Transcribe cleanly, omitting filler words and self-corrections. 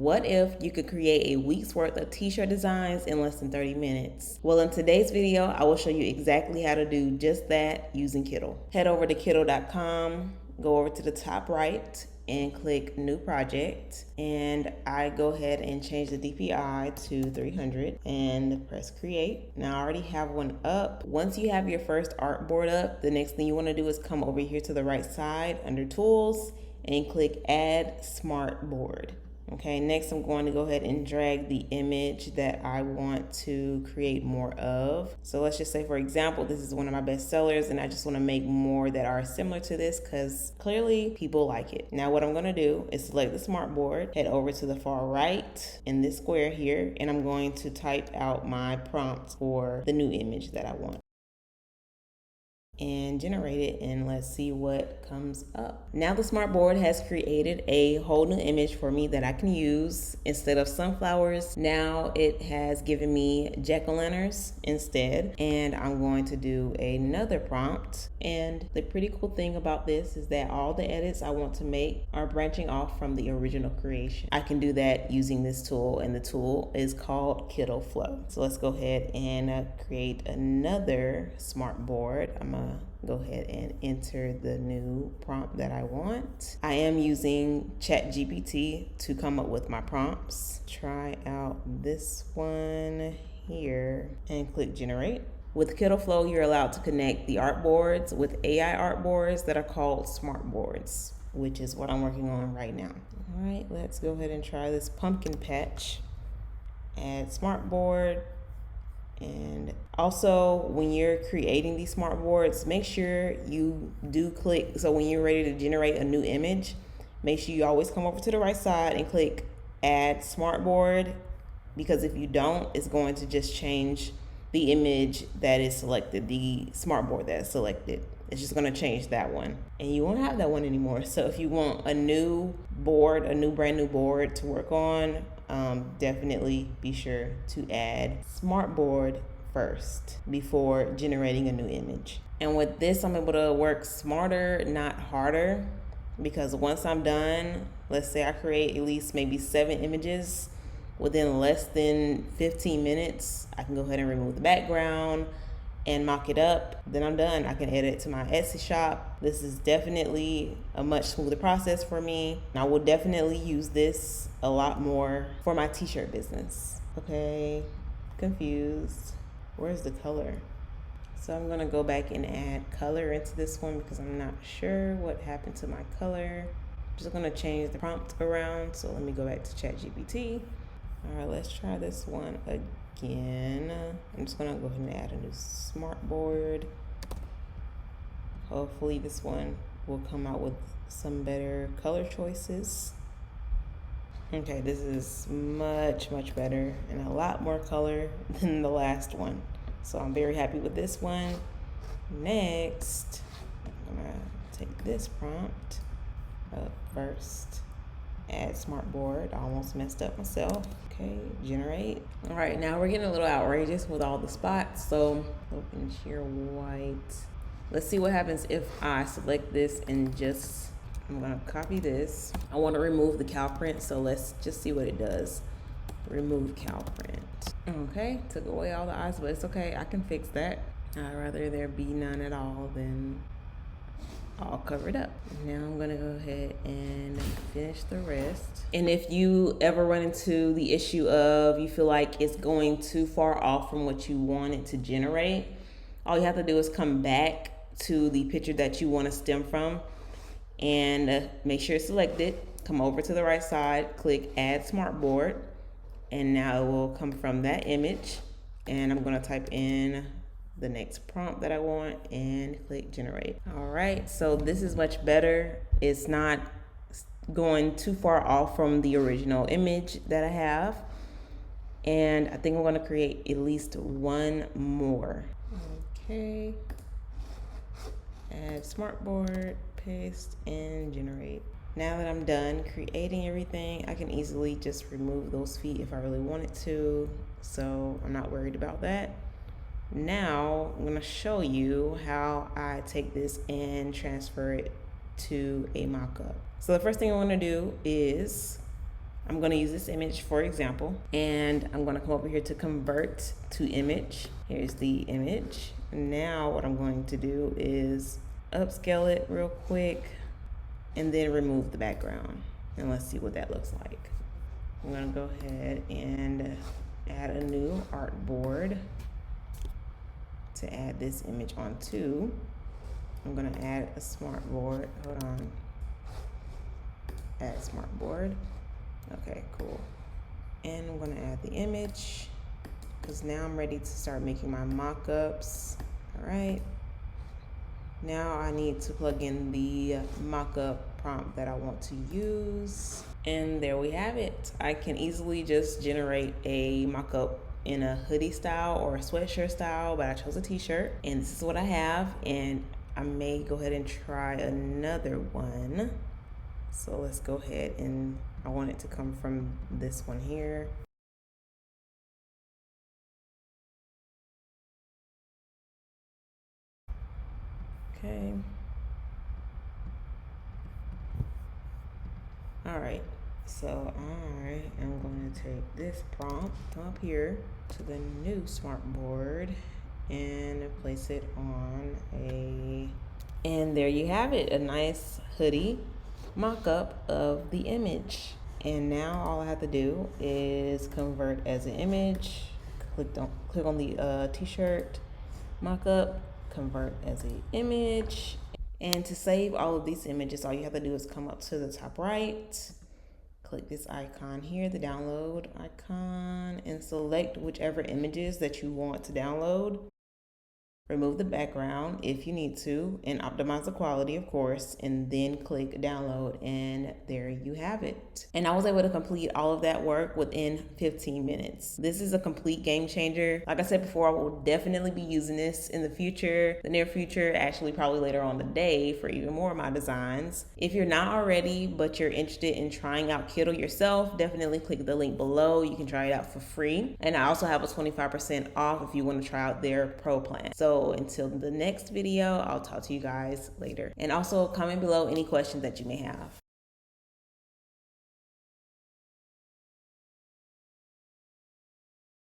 What if you could create a week's worth of t-shirt designs in less than 30 minutes? Well, in today's video, I will show you exactly how to do just that using Kittl. Head over to Kittl.com, go over to the top right and click new project, and I go ahead and change the DPI to 300 and press create. Now I already have one up. Once you have your first artboard up, the next thing you want to do is come over here to the right side under tools and click add smart board. Okay, next I'm going to go ahead and drag the image that I want to create more of. So let's just say, for example, this is one of my best sellers and I just want to make more that are similar to this because clearly people like it. Now what I'm going to do is select the smart board, head over to the far right in this square here, and I'm going to type out my prompt for the new image that I want and generate it, and let's see what comes up. Now the smart board has created a whole new image for me that I can use. Instead of sunflowers, now it has given me jack-o'-lanterns instead, and I'm going to do another prompt. And the pretty cool thing about this is that all the edits I want to make are branching off from the original creation. I can do that using this tool, and the tool is called Kittl Flow. So let's go ahead and create another smart board. I'm gonna go ahead and enter the new prompt that I want. I am using ChatGPT to come up with my prompts. Try out this one here and click generate. With Kittl Flow, you're allowed to connect the artboards with AI artboards that are called smart boards, which is what I'm working on right now. All right, let's go ahead and try this pumpkin patch. Add smart board. And also, when you're creating these smart boards, make sure you do click. So when you're ready to generate a new image, make sure you always come over to the right side and click add smart board, because if you don't, it's going to just change the image that is selected, the smart board that is selected. It's just going to change that one, and you won't have that one anymore. So if you want a new board, brand new board to work on, definitely be sure to add smart board first before generating a new image. And with this, I'm able to work smarter, not harder, because once I'm done, let's say I create at least maybe 7 images within less than 15 minutes, I can go ahead and remove the background and mock it up. Then I'm done. I can edit it to my Etsy shop. This is definitely a much smoother process for me. I will definitely use this a lot more for my t-shirt business. Okay, confused. Where's the color? So I'm gonna go back and add color into this one because I'm not sure what happened to my color. I'm just gonna change the prompt around. So let me go back to ChatGPT. All right, let's try this one again. I'm just gonna go ahead and add a new smart board. Hopefully this one will come out with some better color choices. Okay, this is much better and a lot more color than the last one. So I'm very happy with this one. Next, I'm gonna take this prompt up first. Add smart board. I almost messed up myself. Okay, generate. All right, now we're getting a little outrageous with all the spots. So open sheer white. Let's see what happens if I select this and just, I'm gonna copy this. I wanna remove the cow print, so let's just see what it does. Remove cow print. Okay, took away all the eyes, but it's okay, I can fix that. I'd rather there be none at all than all covered up. Now I'm gonna go ahead and finish the rest. And if you ever run into the issue of you feel like it's going too far off from what you wanted to generate, all you have to do is come back to the picture that you want to stem from and make sure it's selected. Come over to the right side, click add smart board, and now it will come from that image. And I'm gonna type in the next prompt that I want and click generate. All right, so this is much better. It's not going too far off from the original image that I have. And I think I'm gonna create at least one more. Okay, add smartboard, paste, and generate. Now that I'm done creating everything, I can easily just remove those feet if I really wanted to. So I'm not worried about that. Now I'm gonna show you how I take this and transfer it to a mock-up. So the first thing I wanna do is I'm going to use this image for example, and I'm going to come over here to convert to image. Here's the image. Now what I'm going to do is upscale it real quick and then remove the background. And let's see what that looks like. I'm going to go ahead and add a new artboard to add this image onto. I'm going to add a smartboard. Hold on. Add smartboard. Okay, cool. And I'm going to add the image because now I'm ready to start making my mock-ups. All right. Now I need to plug in the mock-up prompt that I want to use. And there we have it. I can easily just generate a mock-up in a hoodie style or a sweatshirt style, but I chose a t-shirt. And this is what I have. And I may go ahead and try another one. So let's go ahead and I want it to come from this one here. Okay. All right. So I am going to take this prompt up here to the new smartboard and place it on and there you have it, a nice hoodie mock-up of the image. And now all I have to do is convert as an image. Click on the t-shirt mock-up, convert as an image. And to save all of these images, all you have to do is come up to the top right, click this icon here, the download icon, and select whichever images that you want to download. Remove the background if you need to and optimize the quality, of course, and then click download, and there you have it. And I was able to complete all of that work within 15 minutes. This is a complete game changer. Like I said before, I will definitely be using this in the future, the near future, actually probably later on today for even more of my designs. If you're not already, but you're interested in trying out Kittl yourself, definitely click the link below. You can try it out for free. And I also have a 25% off if you want to try out their pro plan. So until the next video, I'll talk to you guys later. And also comment below any questions that you may have.